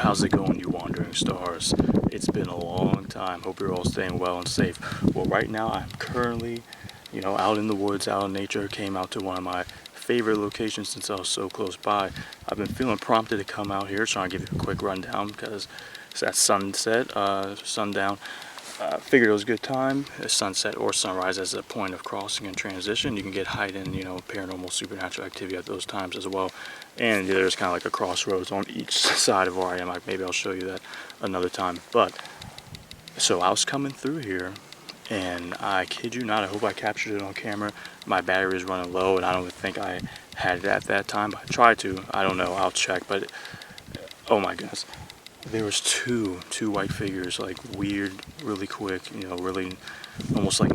How's it going, you wandering stars? It's been a long time. Hope you're all staying well and safe. Well, right now I'm currently, out in the woods, out in nature. Came out to one of my favorite locations since I was so close by. I've been feeling prompted to come out here, so I'll give you a quick rundown because it's at sunset, sundown. Figured it was a good time, sunset or sunrise as a point of crossing and transition. You can get heightened, paranormal, supernatural activity at those times as well. And there's kind of like a crossroads on each side of where I am. Maybe I'll show you that another time. But, so I was coming through here, and I kid you not, I hope I captured it on camera. My battery is running low, and I don't think I had it at that time, but I tried to. I don't know, I'll check, but oh my goodness. There was two white figures, like weird, really quick, really almost like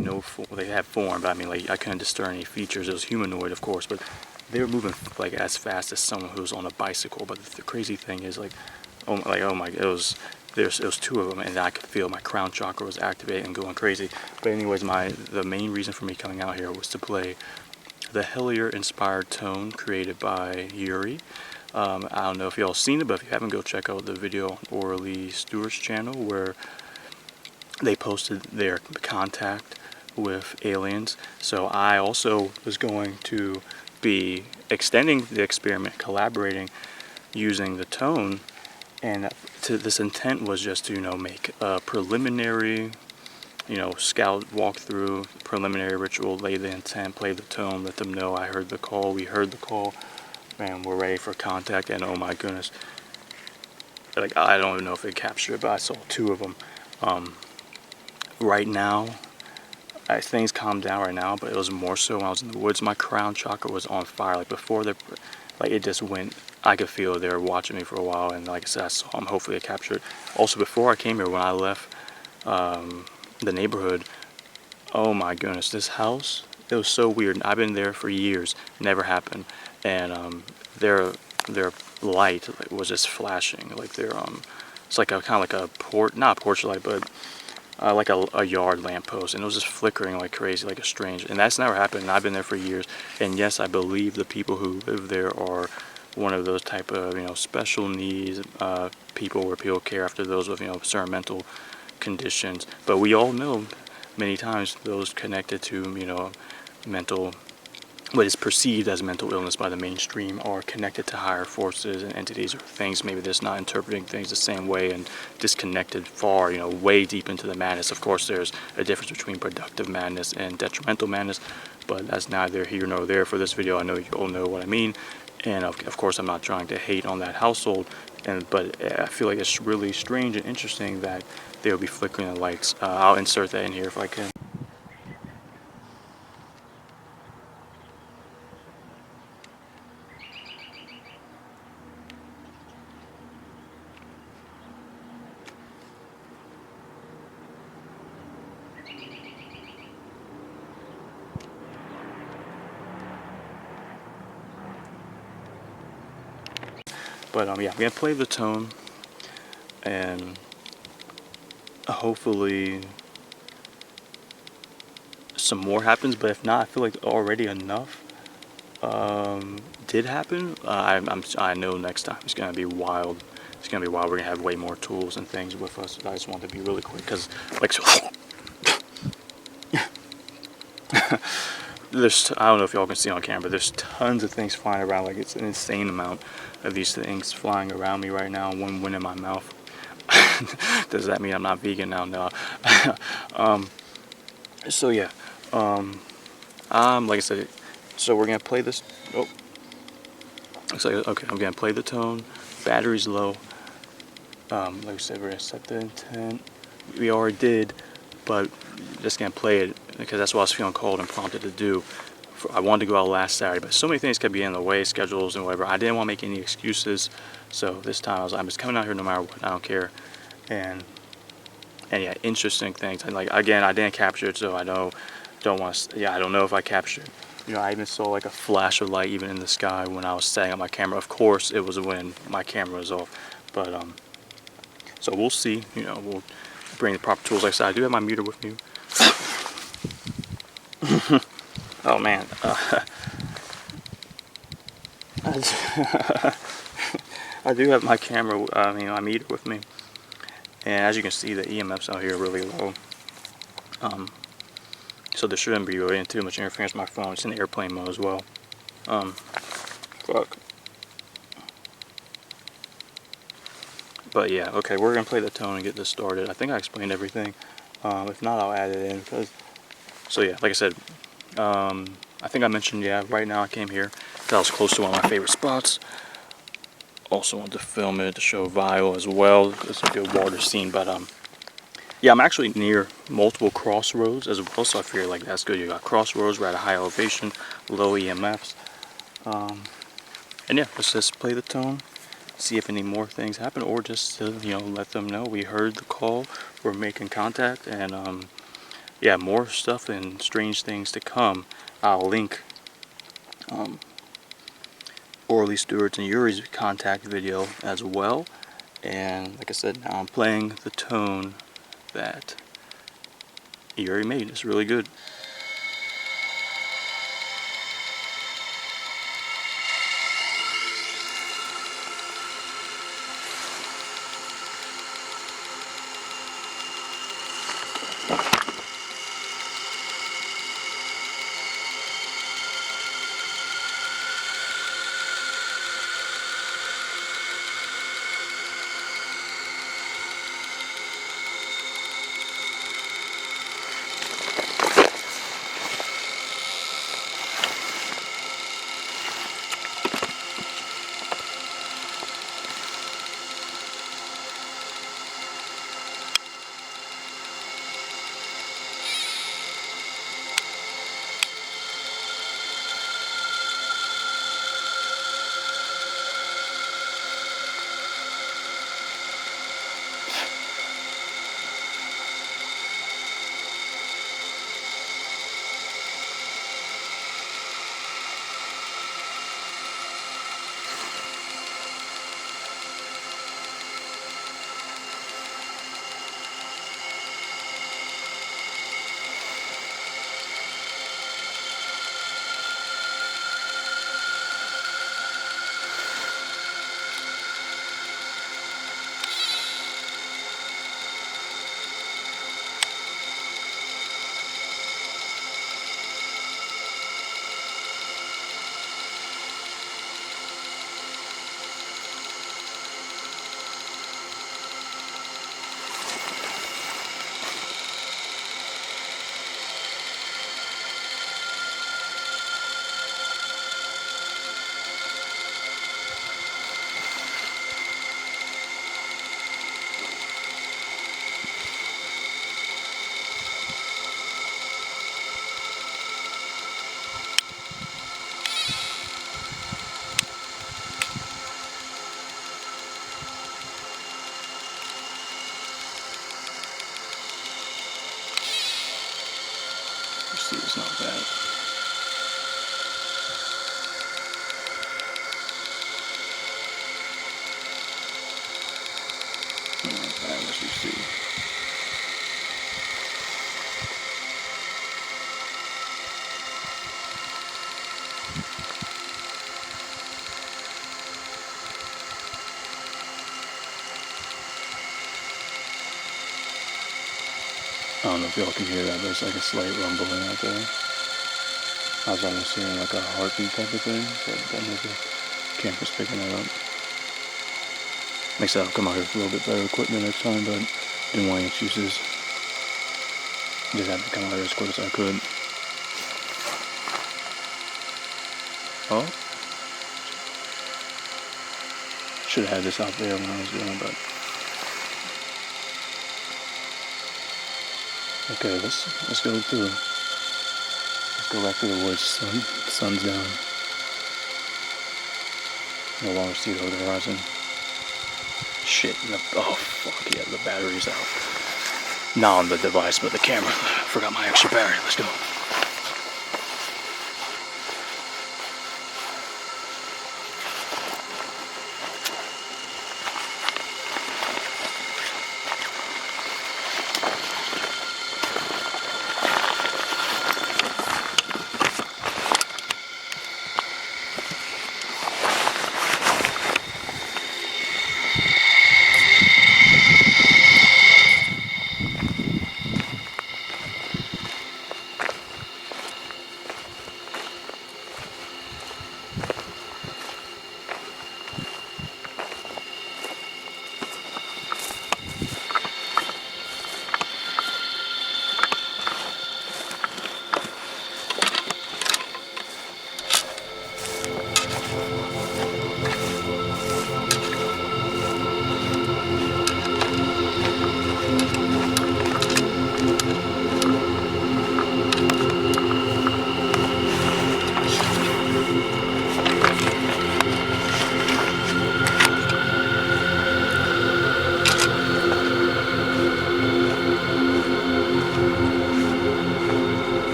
they had form, but I mean, like I couldn't discern any features. It was humanoid, of course, but they were moving like as fast as someone who was on a bicycle. But the crazy thing is, oh my, it was two of them, and I could feel my crown chakra was activated and going crazy. But anyways, the main reason for me coming out here was to play the Hellier inspired tone created by Yuri. I don't know if y'all seen it, but if you haven't, go check out the video on Orlee Stewart's channel where they posted their contact with aliens. So I also was going to be extending the experiment, collaborating using the tone, and this intent was just to make a preliminary scout walkthrough, preliminary ritual, lay the intent, play the tone, let them know I heard the call, we heard the call, man, we're ready for contact. And oh my goodness, like I don't even know if they captured it, but I saw two of them. Right now, things calmed down right now, but it was more so when I was in the woods. My crown chakra was on fire. Like before, it just went. I could feel they were watching me for a while, and like I said, I saw them. Hopefully, they captured. Also, before I came here, when I left the neighborhood, oh my goodness, this house, it was so weird. I've been there for years, never happened, and their light was just flashing, like it's like a kind of like a not a porch light, but like a yard lamppost, and it was just flickering like crazy, like a strange. And that's never happened. And I've been there for years, and yes, I believe the people who live there are one of those type of special needs people, where people care after those with certain mental conditions. But we all know many times those connected to mental, what is perceived as mental illness by the mainstream, are connected to higher forces and entities or things. Maybe they're just not interpreting things the same way and disconnected far, way deep into the madness. Of course, there's a difference between productive madness and detrimental madness, but that's neither here nor there for this video. I know you all know what I mean, and of course, I'm not trying to hate on that household, but I feel like it's really strange and interesting that they'll be flickering the lights. I'll insert that in here if I can. But yeah, I'm gonna play the tone, and hopefully some more happens. But if not, I feel like already enough did happen. I know next time it's gonna be wild. It's gonna be wild. We're gonna have way more tools and things with us. I just want to be really quick because, like, I don't know if y'all can see on camera, but there's tons of things flying around. Like, it's an insane amount of these things flying around me right now. One in my mouth. Does that mean I'm not vegan now? No. So yeah, like I said, so we're gonna play this. Oh, looks like okay. I'm gonna play the tone. Battery's low. Like I said, we're gonna set the intent. We already did, but just gonna play it because that's what I was feeling called and prompted to do. I wanted to go out last Saturday, but so many things kept being in the way, schedules and whatever. I didn't want to make any excuses, so this time I'm just coming out here no matter what. I don't care. And yeah, interesting things. And like again, I didn't capture it, so I don't want to. Yeah, I don't know if I captured it. I even saw like a flash of light even in the sky when I was setting up my camera. Of course, it was when my camera was off, but so we'll see. We'll bring the proper tools. Like I said, I do have my meter with me. Oh man. I I do have my camera, my meter with me, and as you can see, the EMFs out here are really low. So there shouldn't be really too much interference with my phone. It's in airplane mode as well. Fuck. But yeah, okay, we're gonna play the tone and get this started. I think I explained everything. If not, I'll add it in. So yeah, like I said, I think I mentioned, yeah, right now I came here because I was close to one of my favorite spots. Also wanted to film it to show Vile as well. It's a good water scene, but yeah, I'm actually near multiple crossroads as well, so I feel like that's good. You got crossroads, we're at a high elevation, low EMFs. And yeah, let's just play the tone, see if any more things happen, or just to, let them know we heard the call, we're making contact, and yeah, more stuff and strange things to come. I'll link Orlee Stewart and Yuri's contact video as well. And like I said, now I'm playing the tone that Yuri made. It's really good. See, it's not bad. Not bad, as you see. I don't know if y'all can hear that, but it's like a slight rumbling out there. I was almost hearing like a heartbeat type of thing, but then the camera's picking it up. Makes it I'll come out here with a little bit better equipment next time, but didn't want any excuses. Just had to come out here as quick as I could. Oh. Should have had this out there when I was doing it, but okay, let's go through. Let's go back to the woods. The sun's down. No longer see it over the horizon. Shit. Oh fuck yeah, the battery's out. Not on the device, but the camera. Forgot my extra battery. Let's go.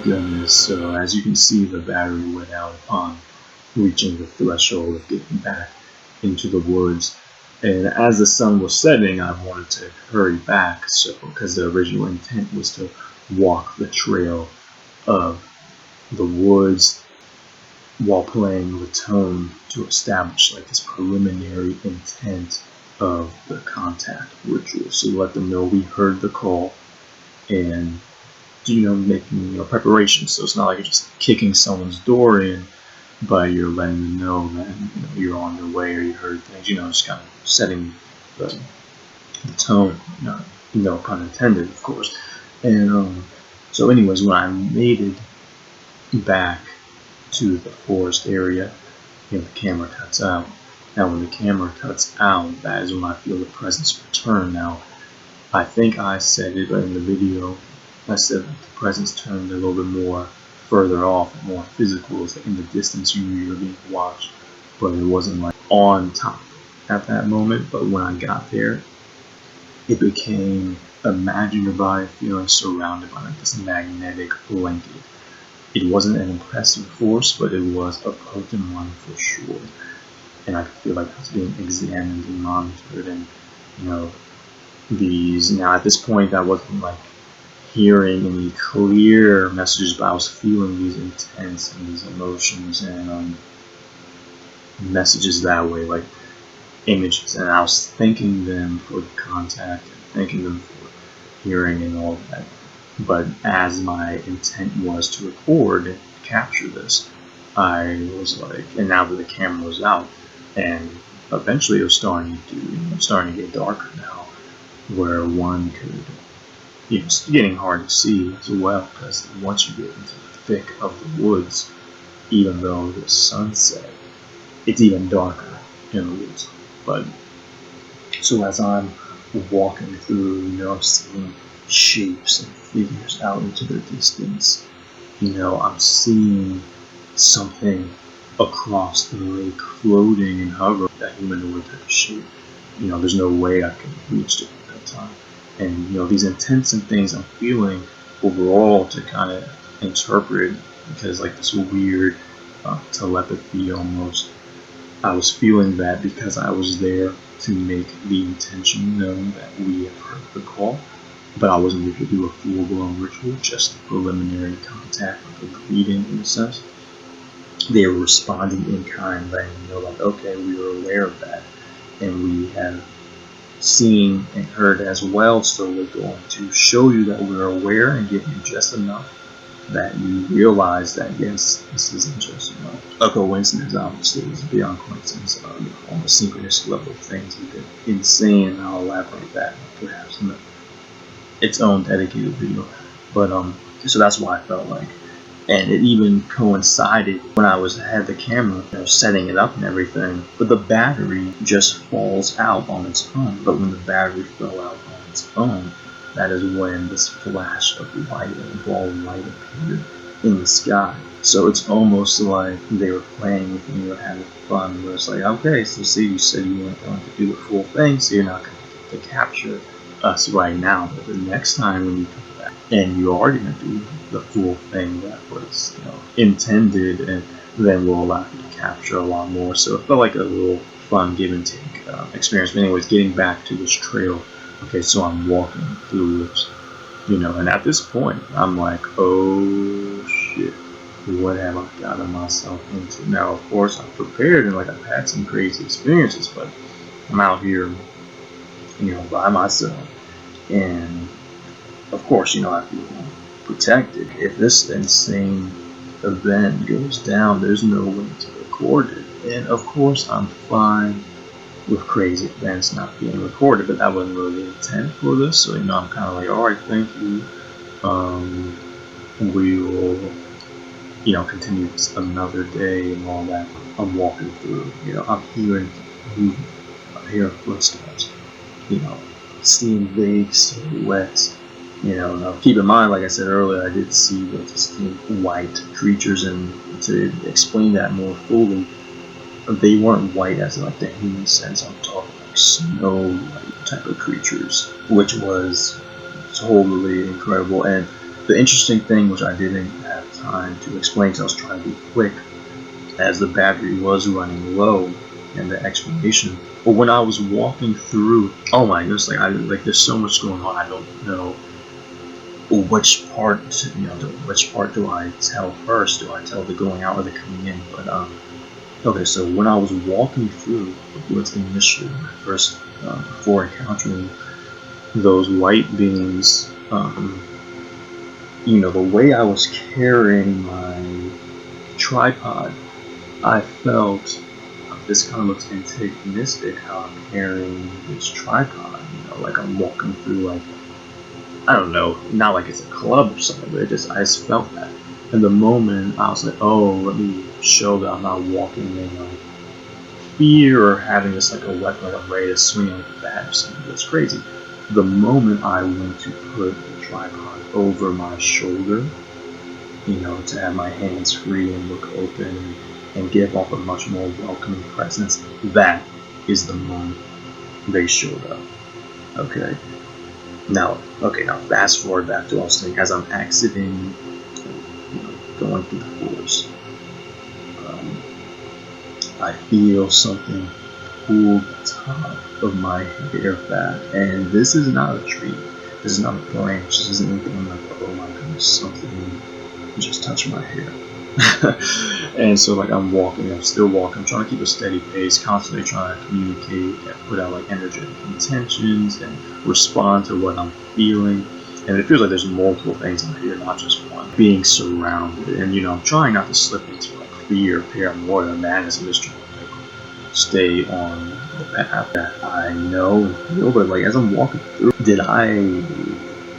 goodness. So as you can see, the battery went out upon reaching the threshold of getting back into the woods. And as the sun was setting, I wanted to hurry back, so because the original intent was to walk the trail of the woods while playing the tone to establish like this preliminary intent of the contact ritual. So let them know we heard the call and making preparations. So it's not like you're just kicking someone's door in, but you're letting them know that you're on your way or you heard things. Just kind of setting the tone. No pun intended, of course. And so, anyways, when I made it back to the forest area, the camera cuts out. Now, when the camera cuts out, that is when I feel the presence return. Now, I think I said it in the video. I said that the presence turned a little bit more further off, more physical. It's like in the distance you were being watched, but it wasn't like on top at that moment. But when I got there, it became imagined your body feeling surrounded by like this magnetic blanket. It wasn't an impressive force, but it was a potent one for sure. And I feel like I was being examined and monitored, and now at this point I wasn't like hearing any clear messages, but I was feeling these intense and these emotions and messages that way, like images, and I was thanking them for the contact and thanking them for hearing and all that. But as my intent was to record and capture this, I was like, and now that the camera was out, and eventually it was starting to get darker now, where one could, it's getting hard to see as well, because once you get into the thick of the woods, even though the sunset, it's even darker in the woods. But so as I'm walking through, I'm seeing shapes and figures out into the distance. I'm seeing something across the lake floating and hovering, that humanoid type of shape. There's no way I could have reached it at that time. And these intense and things I'm feeling overall to kind of interpret, because like this weird telepathy almost. I was feeling that because I was there to make the intention known that we have heard the call, but I wasn't able to do a full-blown ritual, just a preliminary contact, like a greeting in a sense. They were responding in kind, letting me know, like, okay, we were aware of that, and we have seen and heard as well, so we're going to show you that we're aware and give you just enough that you realize that, yes, this isn't just a coincidence. Obviously, it's beyond coincidence. On the synchronicity level of things, it's been insane, and I'll elaborate that perhaps in its own dedicated video. But so that's why I felt like, and it even coincided when I had the camera, setting it up and everything. But the battery just falls out on its own. But when the battery fell out on its own, that is when this flash of light, a ball of light, appeared in the sky. So it's almost like they were playing with me or having fun. Where it's like, okay, so see, you said you weren't going to do the full thing, so you're not going to capture us right now. But the next time when you come back, and you are going to do the full thing that was intended, and then we'll allow you to capture a lot more. So it felt like a little fun give and take experience. But anyways, getting back to this trail. Okay, so I'm walking through it, and at this point, I'm like, oh shit, what have I gotten myself into? Now, of course, I'm prepared and I've had some crazy experiences, but I'm out here, by myself, and of course, I feel protected. If this insane event goes down, there's no way to record it, and of course, I'm fine with crazy events not being recorded, but that wasn't really the intent for this. So I'm kind of like, all right, thank you. We will, continue this another day and all that. I'm walking through, I'm hearing movement, I'm hearing footsteps, seeing vague silhouettes. Now keep in mind, like I said earlier, I did see the distinct white creatures, and to explain that more fully, they weren't white as in the human sense. I'm talking like snow white type of creatures, which was totally incredible. And the interesting thing, which I didn't have have time to explain because I was trying to be quick as the battery was running low and the explanation. But when I was walking through, oh my goodness, like there's so much going on. I don't know which part, which part do I tell first? Do I tell the going out or the coming in? But okay, so when I was walking through the woods initially, first before encountering those white beings, the way I was carrying my tripod, I felt this kind of looks antagonistic how I'm carrying this tripod. Like I'm walking through like, I don't know, not like it's a club or something, but I just felt that. And the moment I was like, oh, let me show that I'm not walking in like fear or having this like a weapon, like I'm ready to swing like a bat or something. That's crazy. The moment I went to put the tripod over my shoulder, to have my hands free and look open and give off a much more welcoming presence, that is the moment they showed up. Okay. Now fast forward back to what I was saying. As I'm exiting, going through the forest, I feel something pull the top of my hair back, and this is not a tree. This is not a branch. This isn't anything. I'm like, oh my goodness, something just touched my hair. And so like I'm still walking, I'm trying to keep a steady pace, constantly trying to communicate and put out like energetic intentions and respond to what I'm feeling. And it feels like there's multiple things out here, not just one. Being surrounded, and I'm trying not to slip into like fear, paranoia, madness, and just trying to like stay on the path that I know and feel. But like as I'm walking through, did I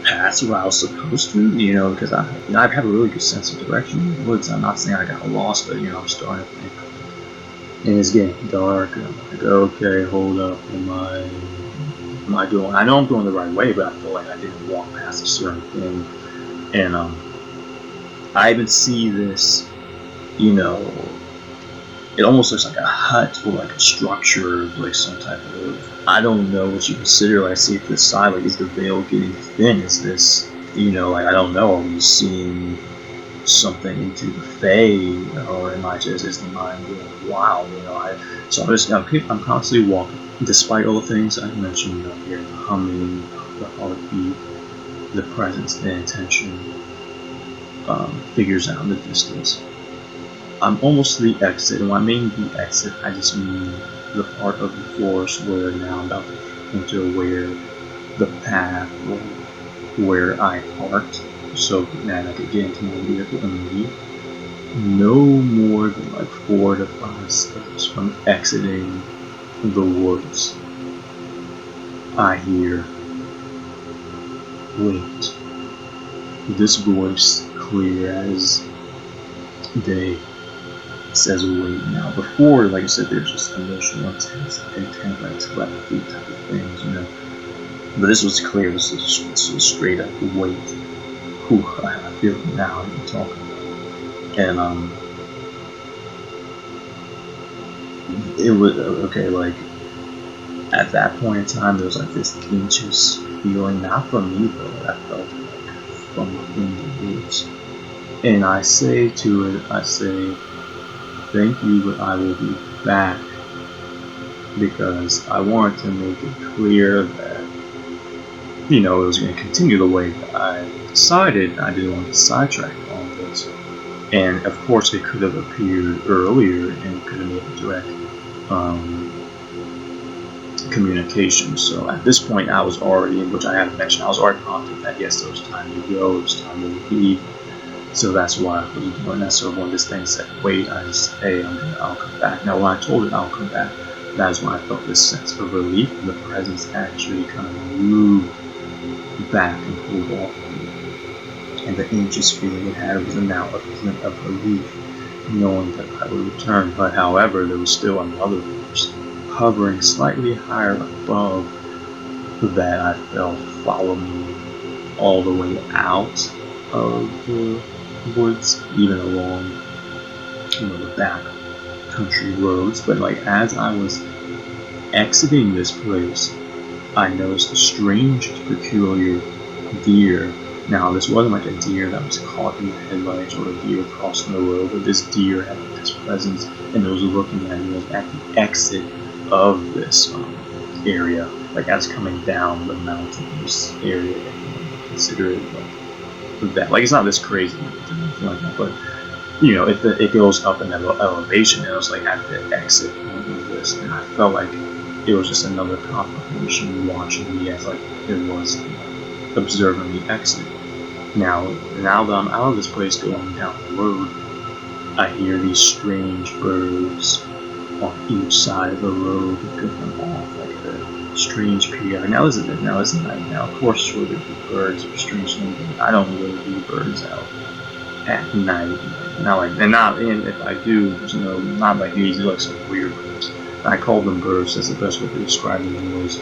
pass where I was supposed to, because I have a really good sense of direction in the woods. I'm not saying I got lost, but I'm starting to think, and it's getting dark, and I'm like, okay, hold up, am I doing, I know I'm going the right way, but I feel like I didn't walk past a certain thing, and I even see this, it almost looks like a hut or like a structure, like some type of, I don't know what you consider. Like I see it to the side, like is the veil getting thin? Is this, like I don't know, are we seeing something into the Fae, or am I just, is the mind going wild? I'm constantly walking, despite all the things I mentioned up here, the humming, the heartbeat, the presence, the intention, figures out in the distance. I'm almost to the exit, and when I mean the exit, I just mean the part of the forest where now I'm about to enter where the path where I parked, so that I could get into my vehicle and leave. No more than like 4 to 5 steps from exiting the woods, I hear, wait. This voice, clear as day, says wait. Now before, like I said, there's just emotional intent, like telepathy type of things, but this was clear. This was straight up wait. Whew, I feel it now. I'm talking about, and it was okay. Like at that point in time, there was like this anxious feeling, not from me though. I felt it like from within the woods, and I say to it, thank you, but I will be back, because I wanted to make it clear that, it was going to continue the way that I decided. I didn't want to sidetrack on this. And of course, it could have appeared earlier and could have made a direct communication. So at this point, I was already, which I haven't mentioned, I was already prompted that yes, it was time to go, it was time to leave. So that's why I was doing that. So when this thing said, wait, I just, hey, I'll come back. Now, when I told it I'll come back, that's when I felt this sense of relief, and the presence actually kind of moved back and pulled off of me. And the anxious feeling it had was now a feeling of relief, knowing that I would return. But however, there was still another force hovering slightly higher above that I felt follow me all the way out of the woods, even along the back country roads. But like as I was exiting this place, I noticed a strange, peculiar deer Now, this wasn't like a deer that was caught in the headlights or a deer crossing the road, but this deer had this presence and it was looking at me at the exit of this area, like as coming down the mountainous area. Consider it like that. Like, it's not this crazy or anything like that, but you know, it goes up in elevation, and it was like at the exit of this, and I felt like it was just another confirmation watching me as like it was observing the exit. Now that I'm out of this place going down the road, I hear these strange birds on each side of the road going off like a strange PR. Now it's night. Now, of course, sure, there'd be birds or strange things, but I don't really do birds out at night. And if I do, there's not like these, they're like some weird birds. I call them birds. That's the best way to describe the noise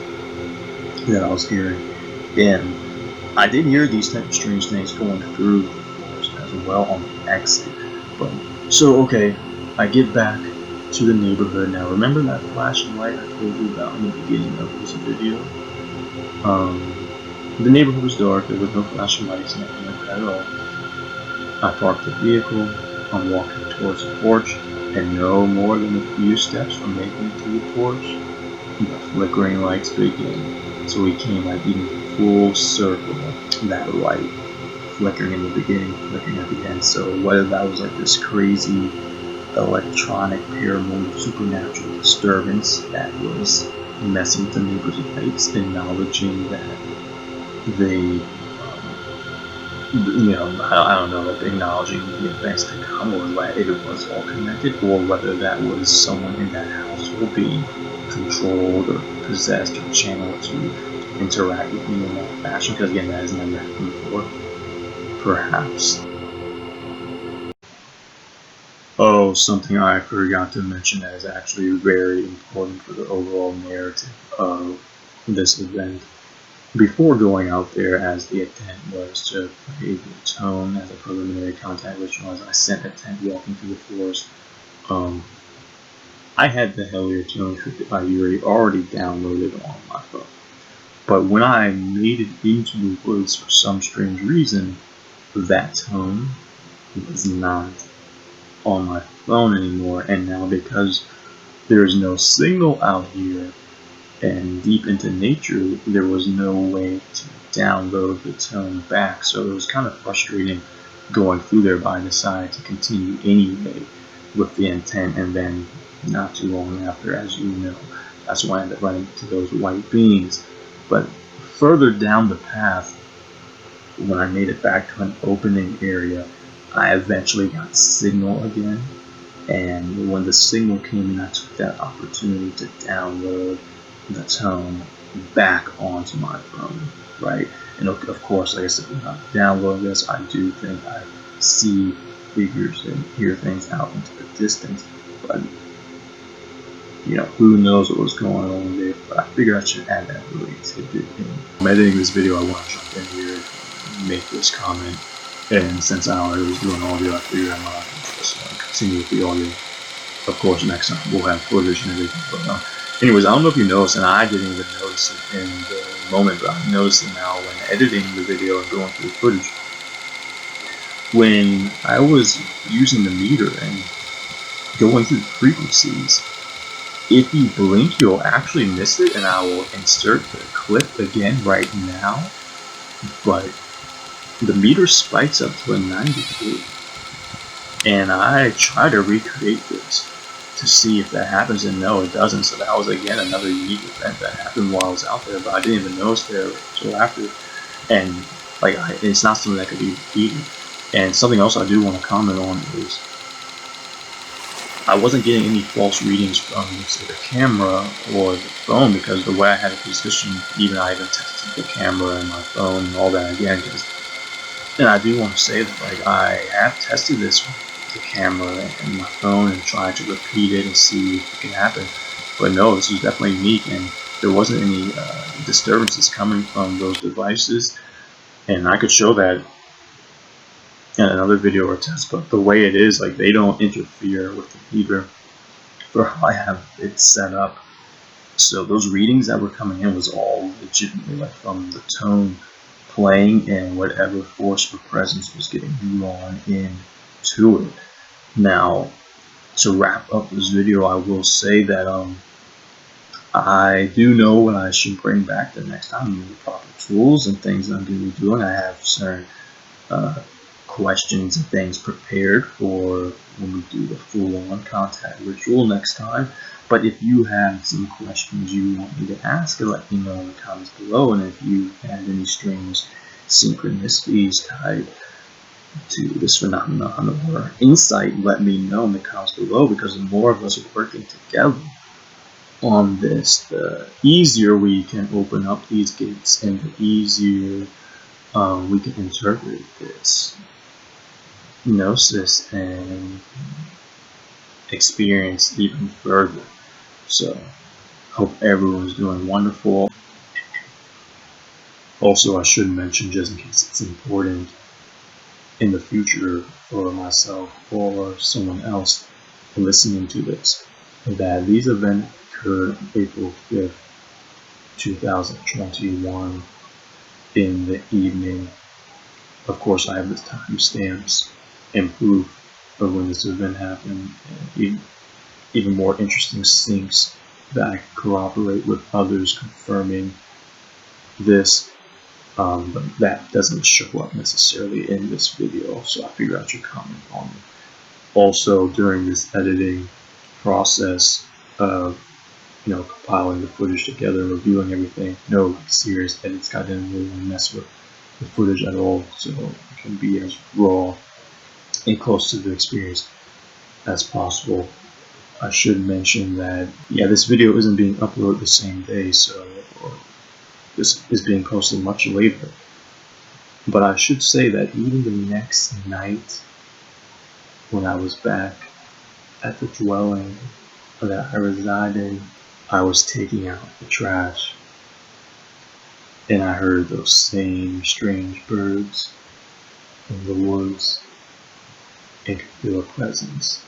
that I was hearing. And I did hear these type of strange things going through the forest as well on the exit. But so okay, I get back to the neighborhood now. Remember that flashing light I told you about in the beginning of this video? The neighborhood was dark. There was no flashing lights, nothing like that at all. I parked the vehicle. I'm walking towards the porch, and no more than a few steps from making it to the porch, the flickering lights begin. So we came like in full circle, that light flickering in the beginning, flickering at the end. So whether that was like this crazy electronic paranormal supernatural disturbance that was messing with the neighbors' lights, acknowledging that they I don't know, like acknowledging the events to come, or that it was all connected, or whether that was someone in that household being controlled or possessed or channeled to interact with me in that fashion, because again, that has never happened before. Perhaps. Oh, something I forgot to mention that is actually very important for the overall narrative of this event. Before going out there, as the intent was to play the tone as a preliminary contact ritual, as I sent a tent walking through the forest, I had the Hellier tone encrypted by Yuri already downloaded on my phone. But when I made it into the woods for some strange reason, that tone was not on my phone anymore, and now because there's no signal out here, and deep into nature, there was no way to download the tone back, so it was kind of frustrating going through there, but I decided to continue anyway with the intent, and then not too long after, as you know, that's when I ended up running into those white beings. But further down the path, when I made it back to an opening area, I eventually got signal again, and when the signal came in, I took that opportunity to download the tone back onto my phone, right? And of course, like I said, when I download this, I do think I see figures and hear things out into the distance, but who knows what was going on there. But I figured I should add that really tidbit in. I'm editing this video, I want to jump in here and make this comment, and since I already was doing audio, I figured I might just continue with the audio. Of course, next time we'll have footage and everything, but anyways, I don't know if you noticed, and I didn't even notice it in the moment, but I noticed it now when editing the video and going through the footage. When I was using the meter and going through the frequencies, if you blink, you'll actually miss it, and I will insert the clip again right now, but the meter spikes up to a 93, and I try to recreate this to see if that happens, and no, it doesn't. So that was again another unique event that happened while I was out there, but I didn't even notice there until after. And like, it's not something that could be repeated. And something else I do want to comment on is I wasn't getting any false readings from say the camera or the phone, because the way I had it positioned, I even tested the camera and my phone and all that again. And I do want to say that like I have tested this with the camera and my phone and tried to repeat it and see if it can happen, but no, this was definitely unique, and there wasn't any disturbances coming from those devices, and I could show that in another video or test. But the way it is, like, they don't interfere with the meter for how I have it set up, so those readings that were coming in was all legitimately like from the tone playing, and whatever force or presence was getting drawn into it. Now, to wrap up this video, I will say that I do know what I should bring back the next time, the proper tools and things I'm going to be doing. I have certain questions and things prepared for when we do the full-on contact ritual next time. But if you have some questions you want me to ask, let me know in the comments below. And if you had any strange synchronicities tied to this phenomenon or insight, let me know in the comments below, because the more of us working together on this, the easier we can open up these gates, and the easier we can interpret this gnosis and experience even further. So, hope everyone's doing wonderful. Also, I should mention, just in case it's important in the future for myself or someone else listening to this, that these events occurred April 5th, 2021 in the evening. Of course, I have the timestamps and proof of when this event happened, and even more interesting syncs that I can corroborate with others confirming this. But that doesn't show up necessarily in this video, so I figure out your comment on it. Also, during this editing process of compiling the footage together, reviewing everything, no serious edits. I didn't really mess with the footage at all, so it can be as raw and close to the experience as possible. I should mention that, this video isn't being uploaded the same day, so this is being posted much later. But I should say that even the next night, when I was back at the dwelling that I reside in, I was taking out the trash, and I heard those same strange birds in the woods and could feel a presence.